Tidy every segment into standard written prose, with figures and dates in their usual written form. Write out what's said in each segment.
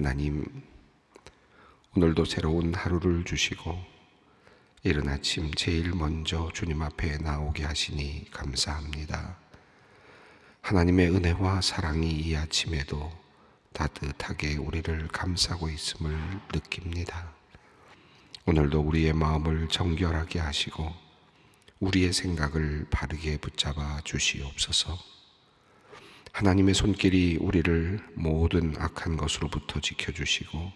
하나님, 오늘도 새로운 하루를 주시고 이른 아침 제일 먼저 주님 앞에 나오게 하시니 감사합니다. 하나님의 은혜와 사랑이 이 아침에도 따뜻하게 우리를 감싸고 있음을 느낍니다. 오늘도 우리의 마음을 정결하게 하시고 우리의 생각을 바르게 붙잡아 주시옵소서. 하나님의 손길이 우리를 모든 악한 것으로부터 지켜주시고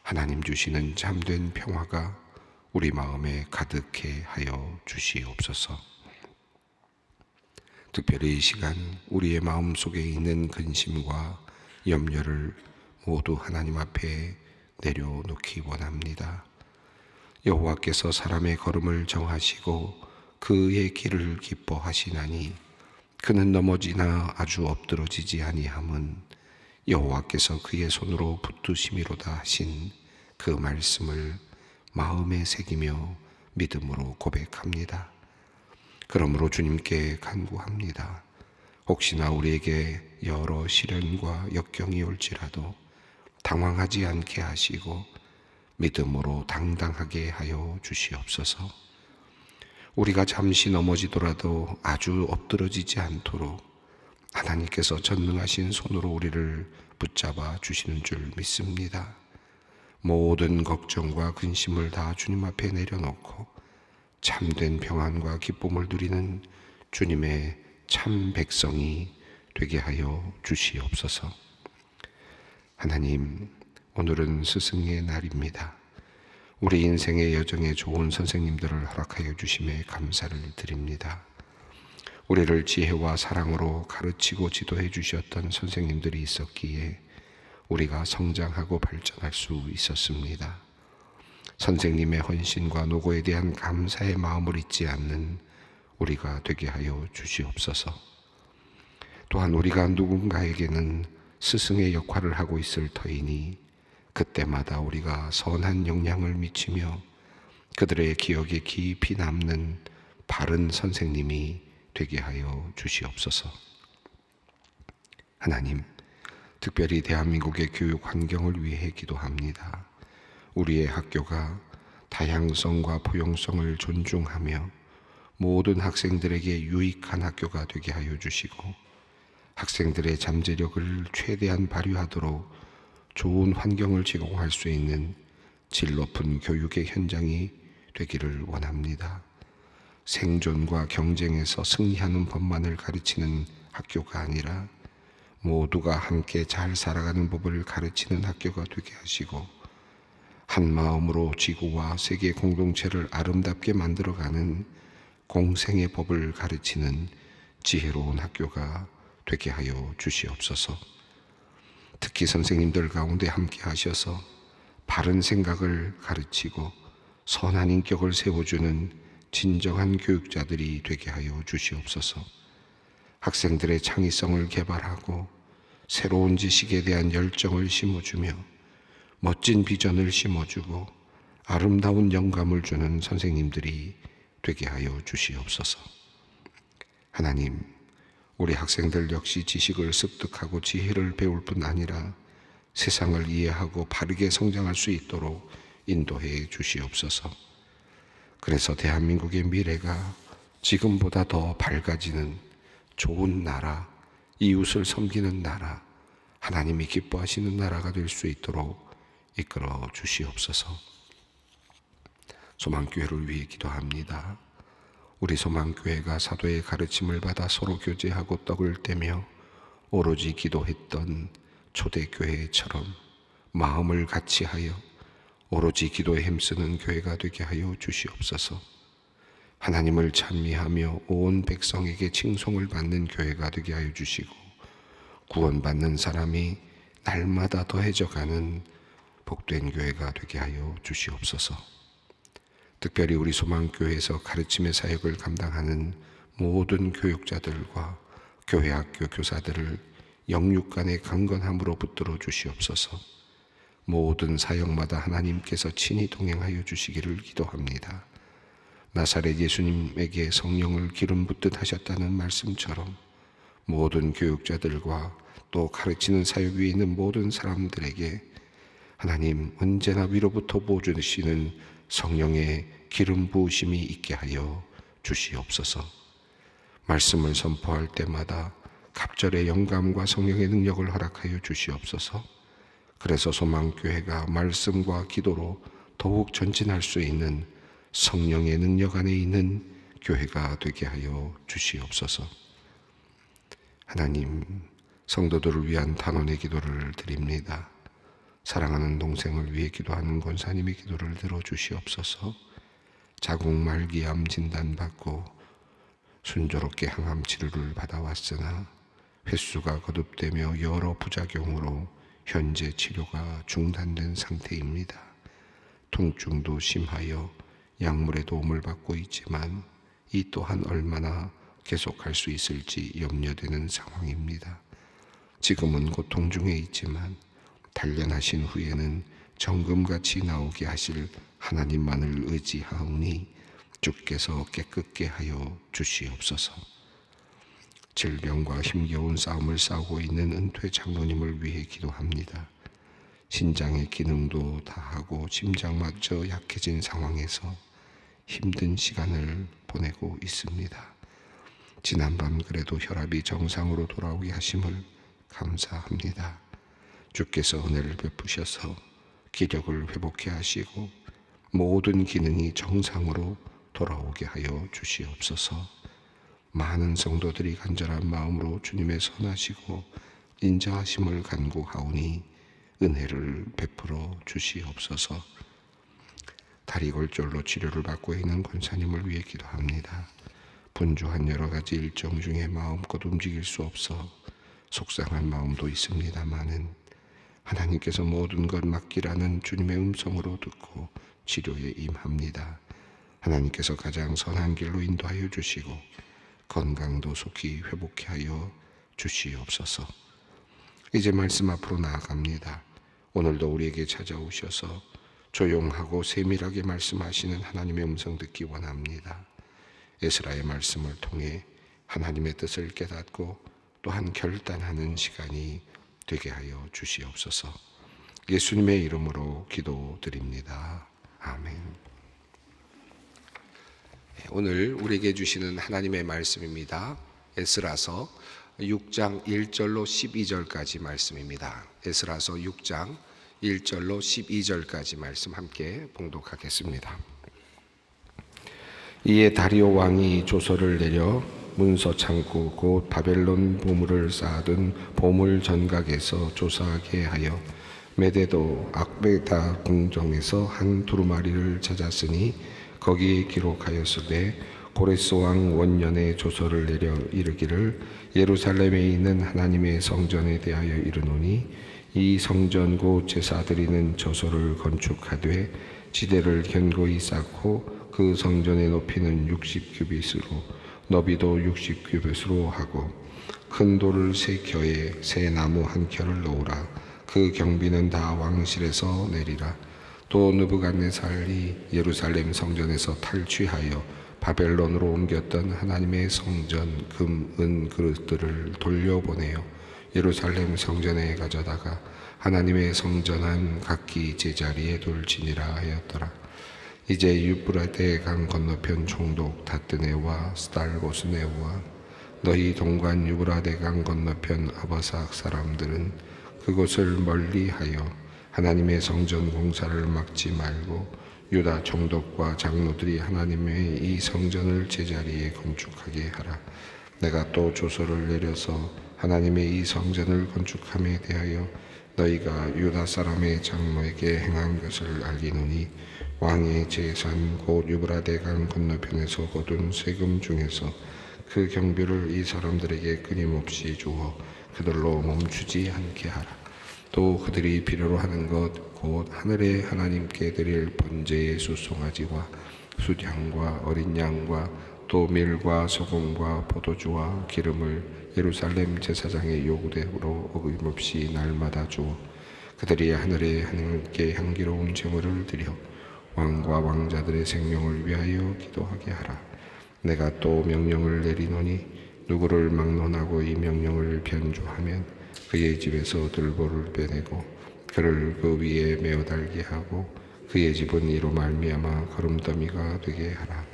하나님 주시는 참된 평화가 우리 마음에 가득해 하여 주시옵소서. 특별히 이 시간 우리의 마음 속에 있는 근심과 염려를 모두 하나님 앞에 내려놓기 원합니다. 여호와께서 사람의 걸음을 정하시고 그의 길을 기뻐하시나니 그는 넘어지나 아주 엎드러지지 아니함은 여호와께서 그의 손으로 붙드심이로다 하신 그 말씀을 마음에 새기며 믿음으로 고백합니다. 그러므로 주님께 간구합니다. 혹시나 우리에게 여러 시련과 역경이 올지라도 당황하지 않게 하시고 믿음으로 당당하게 하여 주시옵소서. 우리가 잠시 넘어지더라도 아주 엎드러지지 않도록 하나님께서 전능하신 손으로 우리를 붙잡아 주시는 줄 믿습니다. 모든 걱정과 근심을 다 주님 앞에 내려놓고 참된 평안과 기쁨을 누리는 주님의 참 백성이 되게 하여 주시옵소서. 하나님, 오늘은 스승의 날입니다. 우리 인생의 여정에 좋은 선생님들을 허락하여 주심에 감사를 드립니다. 우리를 지혜와 사랑으로 가르치고 지도해 주셨던 선생님들이 있었기에 우리가 성장하고 발전할 수 있었습니다. 선생님의 헌신과 노고에 대한 감사의 마음을 잊지 않는 우리가 되게 하여 주시옵소서. 또한 우리가 누군가에게는 스승의 역할을 하고 있을 터이니 그때마다 우리가 선한 영향을 미치며 그들의 기억에 깊이 남는 바른 선생님이 되게 하여 주시옵소서. 하나님, 특별히 대한민국의 교육 환경을 위해 기도합니다. 우리의 학교가 다양성과 포용성을 존중하며 모든 학생들에게 유익한 학교가 되게 하여 주시고 학생들의 잠재력을 최대한 발휘하도록 좋은 환경을 제공할 수 있는 질 높은 교육의 현장이 되기를 원합니다. 생존과 경쟁에서 승리하는 법만을 가르치는 학교가 아니라 모두가 함께 잘 살아가는 법을 가르치는 학교가 되게 하시고 한 마음으로 지구와 세계 공동체를 아름답게 만들어가는 공생의 법을 가르치는 지혜로운 학교가 되게 하여 주시옵소서. 특히 선생님들 가운데 함께 하셔서 바른 생각을 가르치고 선한 인격을 세워주는 진정한 교육자들이 되게 하여 주시옵소서. 학생들의 창의성을 개발하고 새로운 지식에 대한 열정을 심어주며 멋진 비전을 심어주고 아름다운 영감을 주는 선생님들이 되게 하여 주시옵소서. 하나님, 우리 학생들 역시 지식을 습득하고 지혜를 배울 뿐 아니라 세상을 이해하고 바르게 성장할 수 있도록 인도해 주시옵소서. 그래서 대한민국의 미래가 지금보다 더 밝아지는 좋은 나라, 이웃을 섬기는 나라, 하나님이 기뻐하시는 나라가 될 수 있도록 이끌어 주시옵소서. 소망교회를 위해 기도합니다. 우리 소망교회가 사도의 가르침을 받아 서로 교제하고 떡을 떼며 오로지 기도했던 초대교회처럼 마음을 같이하여 오로지 기도에 힘쓰는 교회가 되게 하여 주시옵소서. 하나님을 찬미하며 온 백성에게 칭송을 받는 교회가 되게 하여 주시고 구원받는 사람이 날마다 더해져가는 복된 교회가 되게 하여 주시옵소서. 특별히 우리 소망교회에서 가르침의 사역을 감당하는 모든 교육자들과 교회 학교 교사들을 영육간의 강건함으로 붙들어 주시옵소서. 모든 사역마다 하나님께서 친히 동행하여 주시기를 기도합니다. 나사렛 예수님에게 성령을 기름 붓듯 하셨다는 말씀처럼 모든 교육자들과 또 가르치는 사역 위에 있는 모든 사람들에게 하나님 언제나 위로부터 부어주시는 성령의 기름 부으심이 있게 하여 주시옵소서. 말씀을 선포할 때마다 갑절의 영감과 성령의 능력을 허락하여 주시옵소서. 그래서 소망교회가 말씀과 기도로 더욱 전진할 수 있는 성령의 능력 안에 있는 교회가 되게 하여 주시옵소서. 하나님, 성도들을 위한 단원의 기도를 드립니다. 사랑하는 동생을 위해 기도하는 권사님의 기도를 들어주시옵소서. 자궁 말기암 진단받고 순조롭게 항암 치료를 받아왔으나 횟수가 거듭되며 여러 부작용으로 현재 치료가 중단된 상태입니다. 통증도 심하여 약물의 도움을 받고 있지만 이 또한 얼마나 계속할 수 있을지 염려되는 상황입니다. 지금은 고통 중에 있지만 단련하신 후에는 정금같이 나오게 하실 하나님만을 의지하오니 주께서 깨끗게 하여 주시옵소서. 질병과 힘겨운 싸움을 싸우고 있는 은퇴 장로님을 위해 기도합니다. 신장의 기능도 다하고 심장마저 약해진 상황에서 힘든 시간을 보내고 있습니다. 지난밤 그래도 혈압이 정상으로 돌아오게 하심을 감사합니다. 주께서 은혜를 베푸셔서 기력을 회복해 하시고 모든 기능이 정상으로 돌아오게 하여 주시옵소서. 많은 성도들이 간절한 마음으로 주님의 선하시고 인자하심을 간구하오니 은혜를 베풀어 주시옵소서. 다리골절로 치료를 받고 있는 권사님을 위해 기도합니다. 분주한 여러 가지 일정 중에 마음껏 움직일 수 없어 속상한 마음도 있습니다마는 하나님께서 모든 것 맡기라는 주님의 음성으로 듣고 치료에 임합니다. 하나님께서 가장 선한 길로 인도하여 주시고 건강도 속히 회복해 하여 주시옵소서. 이제 말씀 앞으로 나아갑니다. 오늘도 우리에게 찾아오셔서 조용하고 세밀하게 말씀하시는 하나님의 음성 듣기 원합니다. 에스라의 말씀을 통해 하나님의 뜻을 깨닫고 또한 결단하는 시간이 되게 하여 주시옵소서. 예수님의 이름으로 기도드립니다. 아멘. 오늘 우리에게 주시는 하나님의 말씀입니다. 에스라서 6장 1절로 12절까지 말씀입니다. 에스라서 6장 1절로 12절까지 말씀 함께 봉독하겠습니다. 이에 다리오 왕이 조서를 내려 문서 창고 곧 바벨론 보물을 쌓아둔 보물 전각에서 조사하게 하여 메데도 악베다 궁정에서 한 두루마리를 찾았으니 거기에 기록하였으되 고레스 왕 원년에 조서를 내려 이르기를 예루살렘에 있는 하나님의 성전에 대하여 이르노니 이 성전 곧 제사 드리는 저소를 건축하되 지대를 견고히 쌓고 그 성전의 높이는 60규빗으로 너비도 60규빗으로 하고 큰 돌을 3켜에 새 나무 1켜를 놓으라. 그 경비는 다 왕실에서 내리라. 또 느부갓네살이 예루살렘 성전에서 탈취하여 바벨론으로 옮겼던 하나님의 성전 금, 은 그릇들을 돌려보내어 예루살렘 성전에 가져다가 하나님의 성전한 각기 제자리에 둘지니라 하였더라. 이제 유브라데 강 건너편 총독 다뜨네와 스달보스네와 너희 동관 유브라데 강 건너편 아바삭 사람들은 그곳을 멀리하여 하나님의 성전 공사를 막지 말고 유다 총독과 장로들이 하나님의 이 성전을 제자리에 건축하게 하라. 내가 또 조서를 내려서 하나님의 이 성전을 건축함에 대하여 너희가 유다 사람의 장로에게 행한 것을 알리노니 왕의 제산 곧 유브라데 강 건너편에서 거둔 세금 중에서 그 경비를 이 사람들에게 끊임없이 주어 그들로 멈추지 않게 하라. 또 그들이 필요로 하는 것 곧 하늘의 하나님께 드릴 번제의 수송아지와 숫양과 어린 양과 또 밀과 소금과 포도주와 기름을 예루살렘 제사장의 요구대로 어김없이 날마다 주어 그들이 하늘의 하나님께 향기로운 제물을 드려 왕과 왕자들의 생명을 위하여 기도하게 하라. 내가 또 명령을 내리노니 누구를 막론하고 이 명령을 변조하면 그의 집에서 들보를 빼내고 그를 그 위에 메어 달게 하고 그의 집은 이로 말미암아 거름더미가 되게 하라.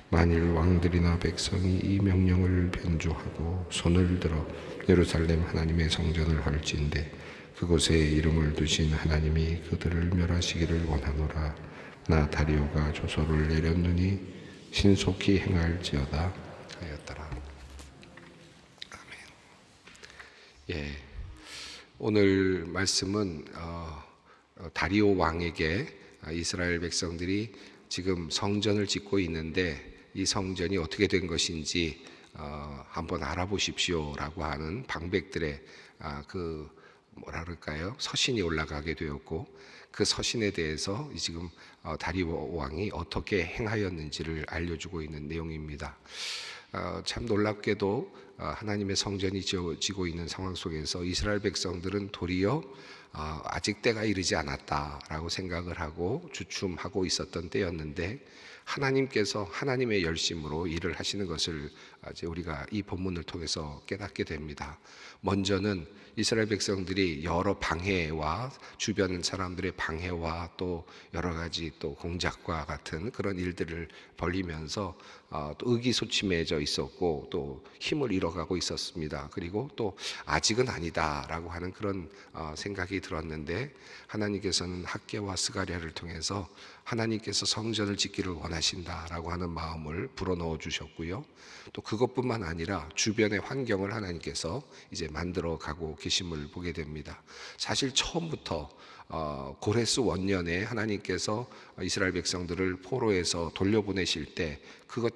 만일 왕들이나 백성이 이 명령을 변조하고 손을 들어 예루살렘 하나님의 성전을 할진대 그곳에 이름을 두신 하나님이 그들을 멸하시기를 원하노라. 나 다리오가 조서를 내렸느니 신속히 행할지어다 하였더라. 아멘. 예, 오늘 말씀은 다리오 왕에게 이스라엘 백성들이 지금 성전을 짓고 있는데 이 성전이 어떻게 된 것인지 한번 알아보십시오라고 하는 방백들의 그 뭐라 그럴까요? 서신이 올라가게 되었고 그 서신에 대해서 지금 다리오 왕이 어떻게 행하였는지를 알려주고 있는 내용입니다. 참 놀랍게도 하나님의 성전이 지어지고 있는 상황 속에서 이스라엘 백성들은 도리어 아직 때가 이르지 않았다라고 생각을 하고 주춤하고 있었던 때였는데 하나님께서 하나님의 열심으로 일을 하시는 것을 이제 우리가 이 본문을 통해서 깨닫게 됩니다. 먼저는 이스라엘 백성들이 여러 방해와 주변 사람들의 방해와 또 여러 가지 또 공작과 같은 그런 일들을 벌이면서 또 의기소침해져 있었고 또 힘을 잃어가고 있었습니다. 그리고 또 아직은 아니다라고 하는 그런 생각이 들었는데 하나님께서는 학개와 스가랴를 통해서 하나님께서 성전을 짓기를 원하신다라고 하는 마음을 불어넣어 주셨고요. 또 그것뿐만 아니라 주변의 환경을 하나님께서 이제 만들어 가고 계심을 보게 됩니다. 사실 처음부터 고레스 원년에 하나님께서 이스라엘 백성들을 포로에서 돌려보내실 때 그것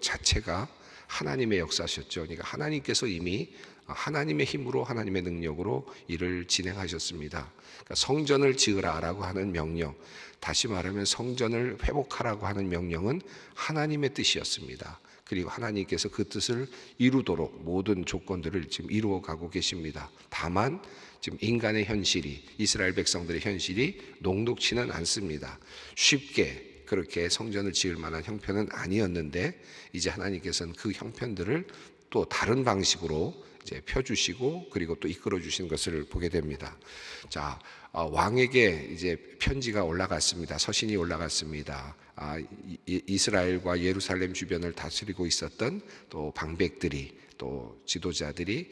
자체가 하나님의 역사셨죠. 그러니까 하나님께서 이미 하나님의 힘으로 하나님의 능력으로 일을 진행하셨습니다. 그러니까 성전을 지으라라고 하는 명령, 다시 말하면 성전을 회복하라고 하는 명령은 하나님의 뜻이었습니다. 그리고 하나님께서 그 뜻을 이루도록 모든 조건들을 지금 이루어가고 계십니다. 다만 지금 인간의 현실이, 이스라엘 백성들의 현실이 녹록치는 않습니다. 쉽게 그렇게 성전을 지을 만한 형편은 아니었는데 이제 하나님께서는 그 형편들을 또 다른 방식으로 이제 펴주시고 그리고 또 이끌어 주신 것을 보게 됩니다. 자, 왕에게 이제 편지가 올라갔습니다. 서신이 올라갔습니다. 이스라엘과 예루살렘 주변을 다스리고 있었던 또 방백들이 또 지도자들이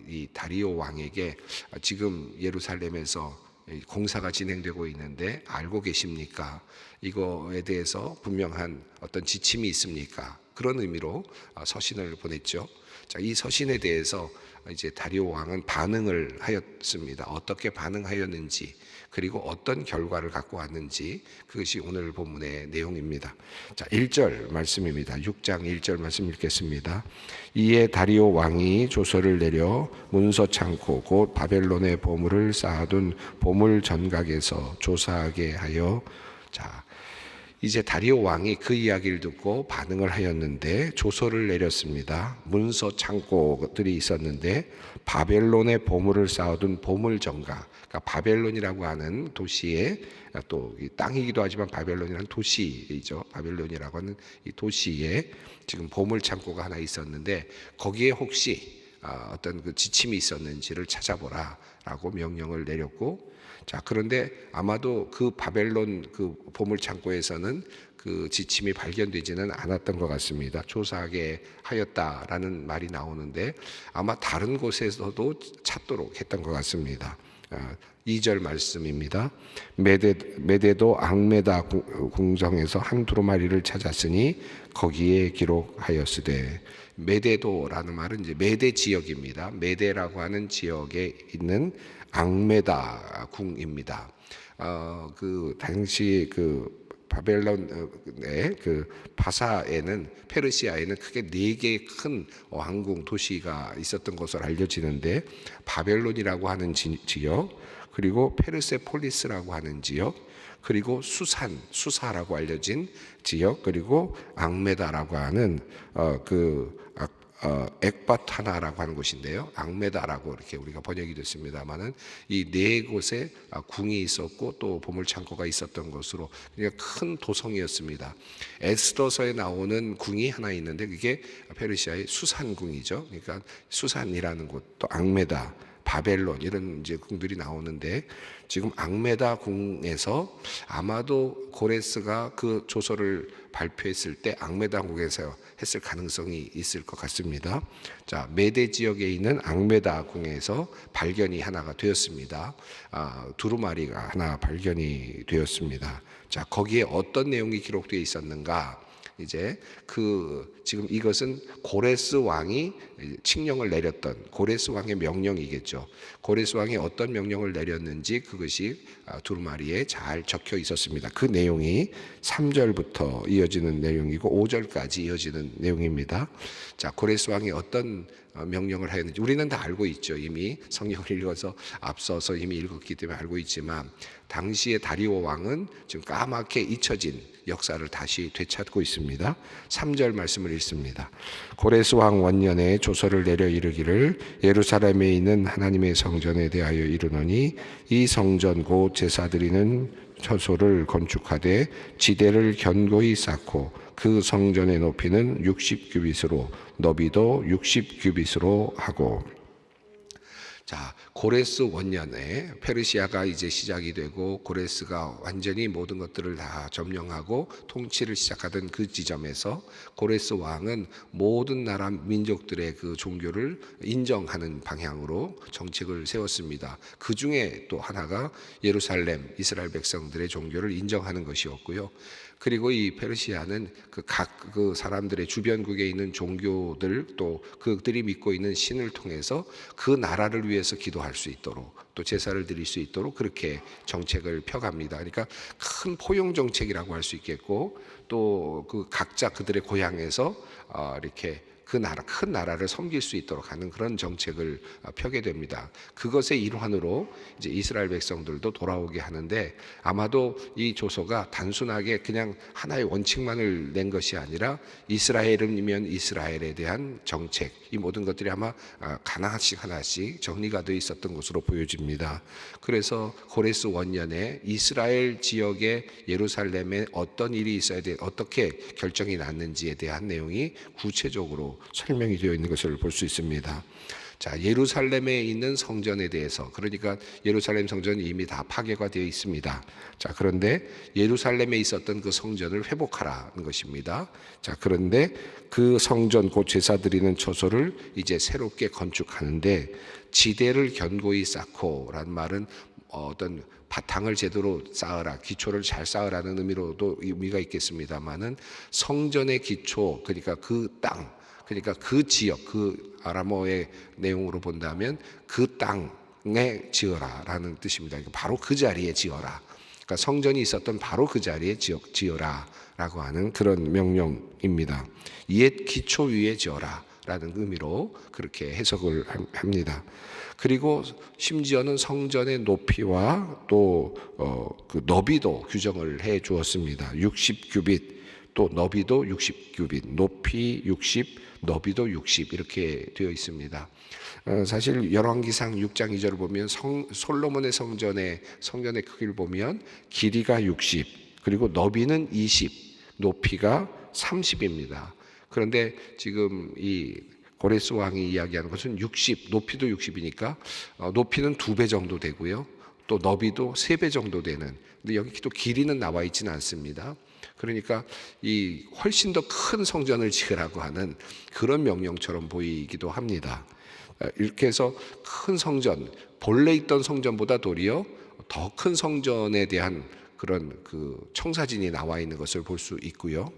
이 다리오 왕에게 지금 예루살렘에서 공사가 진행되고 있는데 알고 계십니까? 이거에 대해서 분명한 어떤 지침이 있습니까? 그런 의미로 서신을 보냈죠. 자, 이 서신에 대해서 이제 다리오 왕은 반응을 하였습니다. 어떻게 반응하였는지 그리고 어떤 결과를 갖고 왔는지 그것이 오늘 본문의 내용입니다. 자, 1절 말씀입니다. 6장 1절 말씀 읽겠습니다. 이에 다리오 왕이 조서를 내려 문서 창고 곧 바벨론의 보물을 쌓아둔 보물 전각에서 조사하게 하여 자, 이제 다리오 왕이 그 이야기를 듣고 반응을 하였는데 조서를 내렸습니다. 문서 창고들이 있었는데 바벨론의 보물을 쌓아둔 보물 정각, 그러니까 바벨론이라고 하는 도시에 또 땅이기도 하지만 바벨론이라는 도시이죠. 바벨론이라고 하는 이 도시에 지금 보물 창고가 하나 있었는데 거기에 혹시 어떤 그 지침이 있었는지를 찾아보라라고 명령을 내렸고, 자, 그런데 아마도 그 바벨론 그 보물 창고에서는 그 지침이 발견되지는 않았던 것 같습니다. 조사하게 하였다라는 말이 나오는데 아마 다른 곳에서도 찾도록 했던 것 같습니다. 2절 말씀입니다. 메대도 앙메다 궁정에서 한 두루마리를 찾았으니 거기에 기록하였으되, 메대도라는 말은 이제 메대 지역입니다. 메대라고 하는 지역에 있는 앙메다 궁입니다. 그 당시 그 바벨론의 그 바사에는, 페르시아에는 크게 4개의 큰 왕궁 도시가 있었던 것으로 알려지는데 바벨론이라고 하는 지역, 그리고 페르세폴리스라고 하는 지역, 그리고 수사라고 알려진 지역, 그리고 앙메다라고 하는 엑바타나라고 하는 곳인데요. 앙메다라고 이렇게 우리가 번역이 됐습니다만은 이 4곳에 궁이 있었고 또 보물창고가 있었던 것으로 그러니까 큰 도성이었습니다. 에스더서에 나오는 궁이 하나 있는데 그게 페르시아의 수산궁이죠. 그러니까 수산이라는 곳, 또 앙메다, 바벨론 이런 이제 궁들이 나오는데 지금 앙메다 궁에서 아마도 고레스가 그 조서를 발표했을 때 앙메다 궁에서 했을 가능성이 있을 것 같습니다. 자, 메대 지역에 있는 앙메다 궁에서 발견이 하나가 되었습니다. 두루마리가 하나 발견이 되었습니다. 자, 거기에 어떤 내용이 기록되어 있었는가? 이제 지금 이것은 고레스 왕이 칙령을 내렸던 고레스 왕의 명령이겠죠. 고레스 왕이 어떤 명령을 내렸는지 그것이 두루마리에 잘 적혀 있었습니다. 그 내용이 3절부터 이어지는 내용이고 5절까지 이어지는 내용입니다. 자, 고레스 왕이 어떤 명령을 하였는지 우리는 다 알고 있죠. 이미 성경을 읽어서 앞서서 이미 읽었기 때문에 알고 있지만 당시의 다리오 왕은 지금 까맣게 잊혀진 역사를 다시 되찾고 있습니다. 3절 말씀을 읽습니다. 고레스 왕 원년에 조서를 내려 이르기를 예루살렘에 있는 하나님의 성전에 대하여 이르노니 이 성전 곧 제사 드리는 처소를 건축하되 지대를 견고히 쌓고 그 성전의 높이는 60규빗으로 너비도 60규빗으로 하고. 자, 고레스 원년에 페르시아가 이제 시작이 되고 고레스가 완전히 모든 것들을 다 점령하고 통치를 시작하던 그 지점에서 고레스 왕은 모든 나라 민족들의 그 종교를 인정하는 방향으로 정책을 세웠습니다. 그 중에 또 하나가 예루살렘 이스라엘 백성들의 종교를 인정하는 것이었고요. 그리고 이 페르시아는 각 사람들의 주변국에 있는 종교들 또 그들이 믿고 있는 신을 통해서 그 나라를 위해서 기도할 수 있도록 또 제사를 드릴 수 있도록 그렇게 정책을 펴갑니다. 그러니까 큰 포용 정책이라고 할 수 있겠고 또 각자 그들의 고향에서 이렇게 그 나라 큰 나라를 섬길 수 있도록 하는 그런 정책을 펴게 됩니다. 그것의 일환으로 이제 이스라엘 백성들도 돌아오게 하는데 아마도 이 조서가 단순하게 그냥 하나의 원칙만을 낸 것이 아니라 이스라엘이면 이스라엘에 대한 정책 이 모든 것들이 아마 하나씩 정리가 되어 있었던 것으로 보여집니다. 그래서 고레스 원년에 이스라엘 지역의 예루살렘에 어떤 일이 있어야 돼 어떻게 결정이 났는지에 대한 내용이 구체적으로 설명이 되어 있는 것을 볼 수 있습니다. 자, 예루살렘에 있는 성전에 대해서 그러니까 예루살렘 성전이 이미 다 파괴가 되어 있습니다. 자, 그런데 예루살렘에 있었던 그 성전을 회복하라는 것입니다. 자, 그런데 그 성전 곧 제사 드리는 처소를 이제 새롭게 건축하는데 지대를 견고히 쌓고라는 말은 어떤 바탕을 제대로 쌓으라, 기초를 잘 쌓으라는 의미로도 의미가 있겠습니다만은 성전의 기초 그러니까 그 땅 그러니까 그 지역, 그 아람어의 내용으로 본다면 그 땅에 지어라라는 뜻입니다. 그러니까 바로 그 자리에 지어라. 그러니까 성전이 있었던 바로 그 자리에 지어라라고 하는 그런 명령입니다. 옛 기초 위에 지어라라는 의미로 그렇게 해석을 합니다. 그리고 심지어는 성전의 높이와 또 그 너비도 규정을 해 주었습니다. 60규빗 또 너비도 60규빗, 높이 60, 너비도 60 이렇게 되어 있습니다. 사실 열왕기상 6장 2절을 보면 솔로몬의 성전의 크기를 보면 길이가 60, 그리고 너비는 20, 높이가 30입니다. 그런데 지금 이 고레스 왕이 이야기하는 것은 60, 높이도 60이니까 높이는 2배 정도 되고요. 또 너비도 3배 정도 되는. 근데 여기 또 길이는 나와 있지는 않습니다. 그러니까 이 훨씬 더 큰 성전을 지으라고 하는 그런 명령처럼 보이기도 합니다. 이렇게 해서 큰 성전, 본래 있던 성전보다 도리어 더 큰 성전에 대한 그런 청사진이 나와 있는 것을 볼 수 있고요.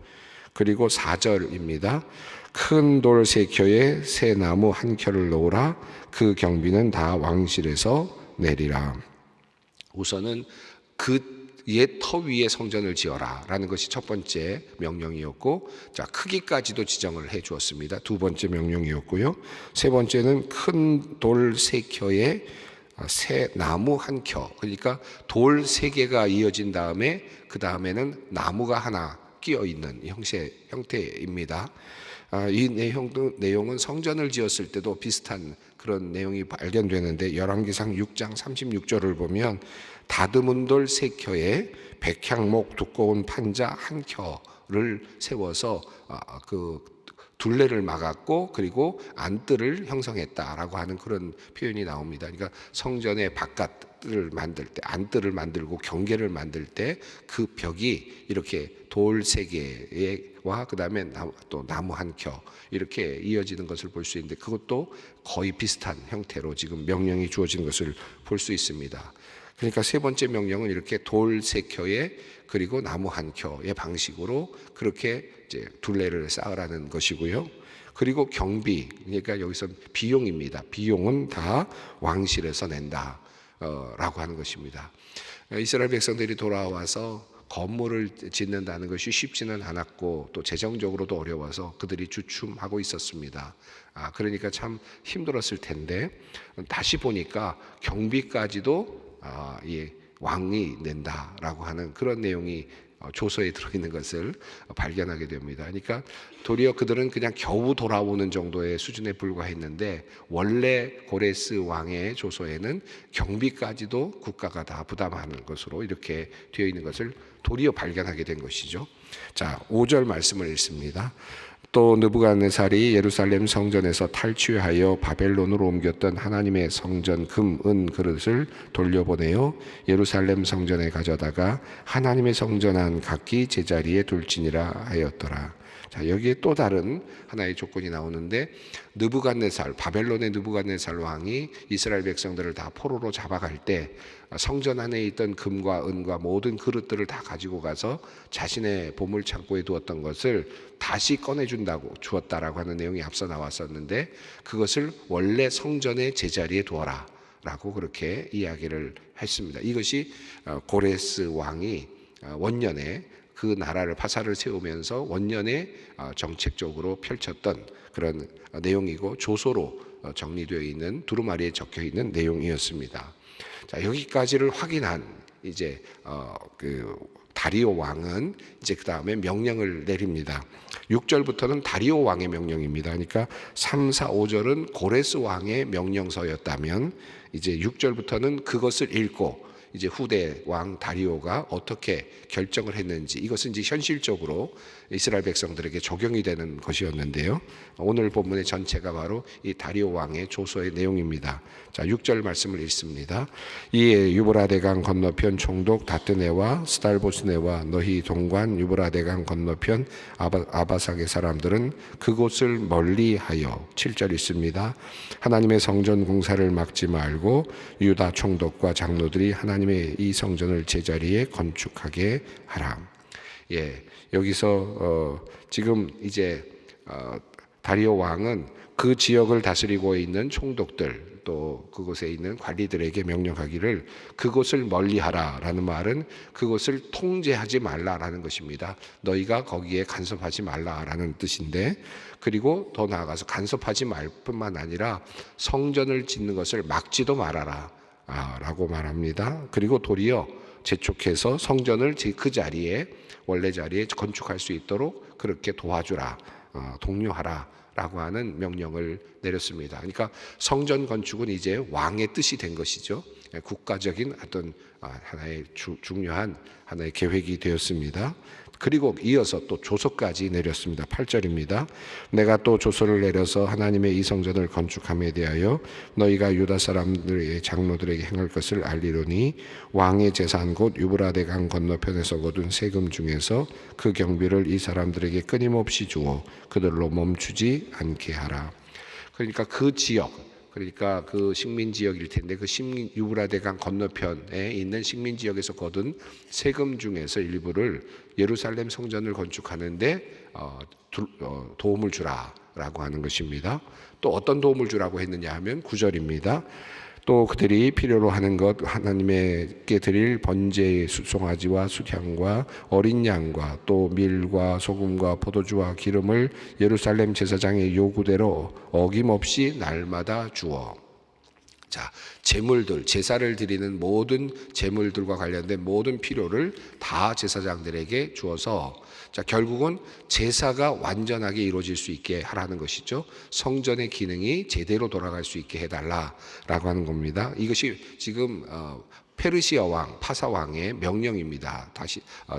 그리고 4절입니다. 큰 돌 3켜에 새 나무 1켜를 놓으라. 그 경비는 다 왕실에서 내리라. 우선은 그 옛 터 위에 성전을 지어라 라는 것이 첫 번째 명령이었고, 자, 크기까지도 지정을 해 주었습니다. 두 번째 명령이었고요. 세 번째는 큰 돌 3켜에 새 나무 1켜, 그러니까 돌 3개가 이어진 다음에 그 다음에는 나무가 하나 끼어 있는 형태입니다. 이 내용은 성전을 지었을 때도 비슷한 그런 내용이 발견되는데, 열왕기상 6장 36절을 보면 다듬은 돌 3켜에 백향목 두꺼운 판자 1켜를 세워서 그 둘레를 막았고 그리고 안뜰을 형성했다라고 하는 그런 표현이 나옵니다. 그러니까 성전의 바깥을 만들 때 안뜰을 만들고 경계를 만들 때 그 벽이 이렇게 돌 세 개와 그다음에 또 나무 한 켜 이렇게 이어지는 것을 볼 수 있는데 그것도 거의 비슷한 형태로 지금 명령이 주어진 것을 볼 수 있습니다. 그러니까 세 번째 명령은 이렇게 돌 세 켜에 그리고 나무 한 켜의 방식으로 그렇게 이제 둘레를 쌓으라는 것이고요. 그리고 경비, 그러니까 여기서 비용입니다. 비용은 다 왕실에서 낸다 라고 하는 것입니다. 이스라엘 백성들이 돌아와서 건물을 짓는다는 것이 쉽지는 않았고 또 재정적으로도 어려워서 그들이 주춤하고 있었습니다. 그러니까 참 힘들었을 텐데 다시 보니까 경비까지도 왕이 낸다라고 하는 그런 내용이 조서에 들어있는 것을 발견하게 됩니다. 그러니까 도리어 그들은 그냥 겨우 돌아오는 정도의 수준에 불과했는데 원래 고레스 왕의 조서에는 경비까지도 국가가 다 부담하는 것으로 이렇게 되어 있는 것을 도리어 발견하게 된 것이죠. 자, 5절 말씀을 읽습니다. 또 느부갓네살이 예루살렘 성전에서 탈취하여 바벨론으로 옮겼던 하나님의 성전 금, 은 그릇을 돌려보내어 예루살렘 성전에 가져다가 하나님의 성전 안 각기 제자리에 둘지니라 하였더라. 자, 여기에 또 다른 하나의 조건이 나오는데 느부갓네살, 바벨론의 느부갓네살 왕이 이스라엘 백성들을 다 포로로 잡아갈 때 성전 안에 있던 금과 은과 모든 그릇들을 다 가지고 가서 자신의 보물 창고에 두었던 것을 다시 꺼내준다고 주었다라고 하는 내용이 앞서 나왔었는데 그것을 원래 성전의 제자리에 두어라 라고 그렇게 이야기를 했습니다. 이것이 고레스 왕이 원년에 그 나라를 파사를 세우면서 원년에 정책적으로 펼쳤던 그런 내용이고 조서로 정리되어 있는 두루마리에 적혀 있는 내용이었습니다. 자, 여기까지를 확인한 이제 그 다리오 왕은 이제 그 다음에 명령을 내립니다. 6절부터는 다리오 왕의 명령입니다. 그러니까 3, 4, 5절은 고레스 왕의 명령서였다면 이제 6절부터는 그것을 읽고 이제 후대 왕 다리오가 어떻게 결정을 했는지 이것은 이제 현실적으로 이스라엘 백성들에게 적용이 되는 것이었는데요. 오늘 본문의 전체가 바로 이 다리오 왕의 조서의 내용입니다. 자, 6절 말씀을 읽습니다. 이에 유브라데강 건너편 총독 다뜨네와 스달보스네와 너희 동관 유브라데강 건너편 아바삭의 사람들은 그곳을 멀리하여 7절 있습니다. 하나님의 성전 공사를 막지 말고 유다 총독과 장로들이 하나님의 이 성전을 제자리에 건축하게 하라. 예, 여기서 지금 이제 다리오 왕은 그 지역을 다스리고 있는 총독들 또 그곳에 있는 관리들에게 명령하기를 그곳을 멀리하라라는 말은 그곳을 통제하지 말라라는 것입니다. 너희가 거기에 간섭하지 말라라는 뜻인데 그리고 더 나아가서 간섭하지 말 뿐만 아니라 성전을 짓는 것을 막지도 말아라 라고 말합니다. 그리고 도리어 재촉해서 성전을 그 자리에 원래 자리에 건축할 수 있도록 그렇게 도와주라, 독려하라 라고 하는 명령을 내렸습니다. 그러니까 성전 건축은 이제 왕의 뜻이 된 것이죠. 국가적인 어떤 하나의 중요한 하나의 계획이 되었습니다. 그리고 이어서 또 조서까지 내렸습니다. 8절입니다. 내가 또 조서를 내려서 하나님의 이 성전을 건축함에 대하여 너희가 유다 사람들의 장로들에게 행할 것을 알리로니 왕의 재산 곧 유브라데 강 건너편에서 거둔 세금 중에서 그 경비를 이 사람들에게 끊임없이 주어 그들로 멈추지 않게 하라. 그러니까 그 지역, 그러니까 그 식민 지역일 텐데 그 유브라데강 건너편에 있는 식민 지역에서 거둔 세금 중에서 일부를 예루살렘 성전을 건축하는데 도움을 주라라고 하는 것입니다. 또 어떤 도움을 주라고 했느냐 하면 9절입니다. 또 그들이 필요로 하는 것 하나님께 드릴 번제의 송아지와 숫향과 어린 양과 또 밀과 소금과 포도주와 기름을 예루살렘 제사장의 요구대로 어김없이 날마다 주어. 자, 제물들, 제사를 드리는 모든 제물들과 관련된 모든 필요를 다 제사장들에게 주어서 자, 결국은 제사가 완전하게 이루어질 수 있게 하라는 것이죠. 성전의 기능이 제대로 돌아갈 수 있게 해달라라고 하는 겁니다. 이것이 지금 페르시아 왕 파사 왕의 명령입니다.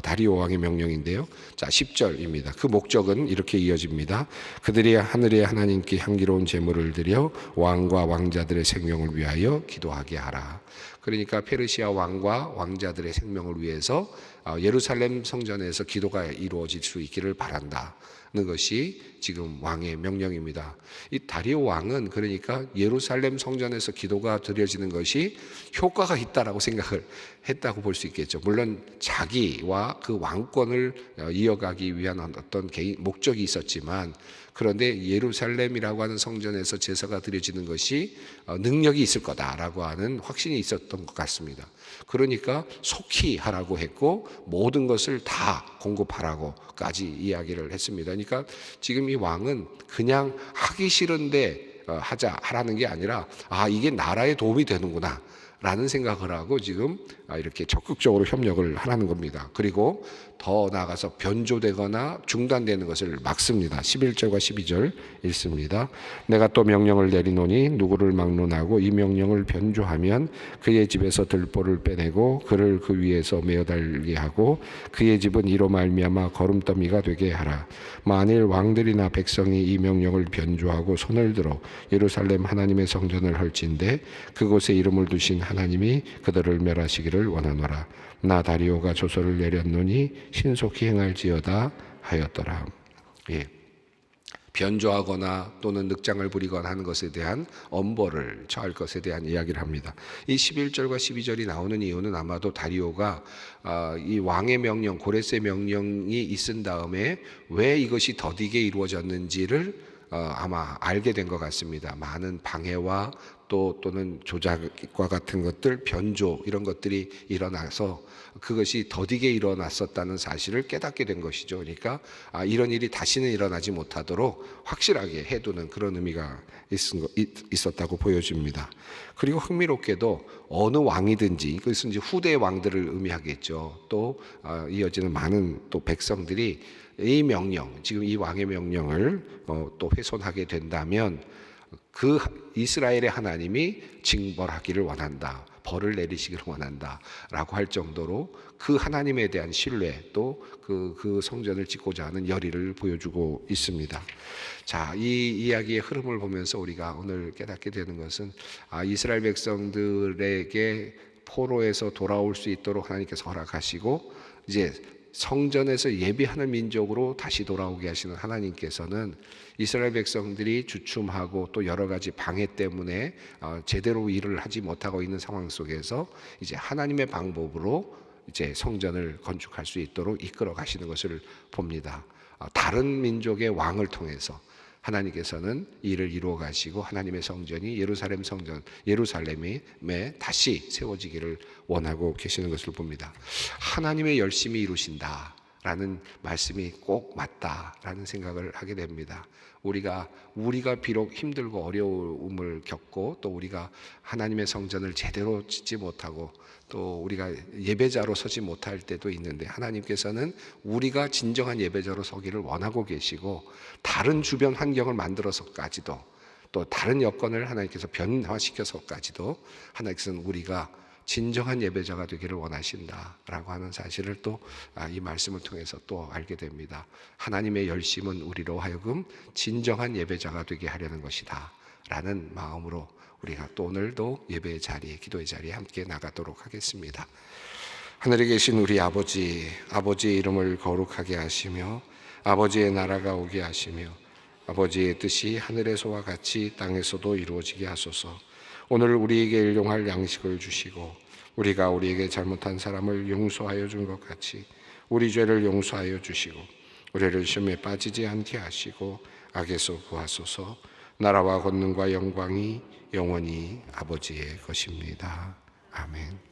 다리오 왕의 명령인데요. 자, 10절입니다. 그 목적은 이렇게 이어집니다. 그들이 하늘의 하나님께 향기로운 제물을 드려 왕과 왕자들의 생명을 위하여 기도하게 하라. 그러니까 페르시아 왕과 왕자들의 생명을 위해서 예루살렘 성전에서 기도가 이루어질 수 있기를 바란다는 것이 지금 왕의 명령입니다. 이 다리오 왕은 그러니까 예루살렘 성전에서 기도가 드려지는 것이 효과가 있다라고 생각을 했다고 볼 수 있겠죠. 물론 자기와 그 왕권을 이어가기 위한 어떤 개인 목적이 있었지만, 그런데 예루살렘이라고 하는 성전에서 제사가 드려지는 것이 능력이 있을 거다라고 하는 확신이 있었던 것 같습니다. 그러니까 속히 하라고 했고 모든 것을 다 공급하라고까지 이야기를 했습니다. 그러니까 지금 이 왕은 그냥 하기 싫은데 하라는 게 아니라 이게 나라에 도움이 되는구나 라는 생각을 하고 지금 이렇게 적극적으로 협력을 하라는 겁니다. 그리고 더 나아가서 변조되거나 중단되는 것을 막습니다. 11절과 12절 읽습니다. 내가 또 명령을 내리노니 누구를 막론하고 이 명령을 변조하면 그의 집에서 들보를 빼내고 그를 그 위에서 메어 달게 하고 그의 집은 이로 말미암아 거름더미가 되게 하라. 만일 왕들이나 백성이 이 명령을 변조하고 손을 들어 예루살렘 하나님의 성전을 헐진대 그곳에 이름을 두신 하나님이 그들을 멸하시기를 원하노라. 나 다리오가 조서를 내렸노니 신속히 행할지어다 하였더라. 예. 변조하거나 또는 늑장을 부리거나 하는 것에 대한 엄벌을 처할 것에 대한 이야기를 합니다. 이 11절과 12절이 나오는 이유는 아마도 다리오가 이 왕의 명령, 고레스의 명령이 있은 다음에 왜 이것이 더디게 이루어졌는지를 아마 알게 된 것 같습니다. 많은 방해와 또는 조작과 같은 것들, 변조 이런 것들이 일어나서 그것이 더디게 일어났었다는 사실을 깨닫게 된 것이죠. 그러니까 이런 일이 다시는 일어나지 못하도록 확실하게 해두는 그런 의미가 있었다고 보여집니다. 그리고 흥미롭게도 어느 왕이든지, 이것은 이제 후대 왕들을 의미하겠죠. 또 이어지는 많은 또 백성들이 이 명령, 지금 이 왕의 명령을 또 훼손하게 된다면 그 이스라엘의 하나님이 징벌하기를 원한다, 벌을 내리시기를 원한다 라고 할 정도로 그 하나님에 대한 신뢰, 또 그 성전을 짓고자 하는 열의를 보여주고 있습니다. 자, 이 이야기의 흐름을 보면서 우리가 오늘 깨닫게 되는 것은 이스라엘 백성들에게 포로에서 돌아올 수 있도록 하나님께서 허락하시고 이제 성전에서 예배하는 민족으로 다시 돌아오게 하시는 하나님께서는 이스라엘 백성들이 주춤하고 또 여러 가지 방해 때문에 제대로 일을 하지 못하고 있는 상황 속에서 이제 하나님의 방법으로 이제 성전을 건축할 수 있도록 이끌어 가시는 것을 봅니다. 다른 민족의 왕을 통해서 하나님께서는 이를 이루어 가시고 하나님의 성전이 예루살렘 성전, 예루살렘에 다시 세워지기를 원하고 계시는 것을 봅니다. 하나님의 열심히 이루신다라는 말씀이 꼭 맞다라는 생각을 하게 됩니다. 우리가 비록 힘들고 어려움을 겪고 또 우리가 하나님의 성전을 제대로 짓지 못하고 또 우리가 예배자로 서지 못할 때도 있는데, 하나님께서는 우리가 진정한 예배자로 서기를 원하고 계시고 다른 주변 환경을 만들어서까지도 또 다른 여건을 하나님께서 변화시켜서까지도 하나님께서는 우리가 진정한 예배자가 되기를 원하신다라고 하는 사실을 또 이 말씀을 통해서 또 알게 됩니다. 하나님의 열심은 우리로 하여금 진정한 예배자가 되게 하려는 것이다 라는 마음으로 우리가 또 오늘도 예배의 자리에, 기도의 자리에 함께 나가도록 하겠습니다. 하늘에 계신 우리 아버지의 이름을 거룩하게 하시며 아버지의 나라가 오게 하시며 아버지의 뜻이 하늘에서와 같이 땅에서도 이루어지게 하소서. 오늘 우리에게 일용할 양식을 주시고 우리가 우리에게 잘못한 사람을 용서하여 준 것 같이 우리 죄를 용서하여 주시고 우리를 시험에 빠지지 않게 하시고 악에서 구하소서. 나라와 권능과 영광이 영원히 아버지의 것입니다. 아멘.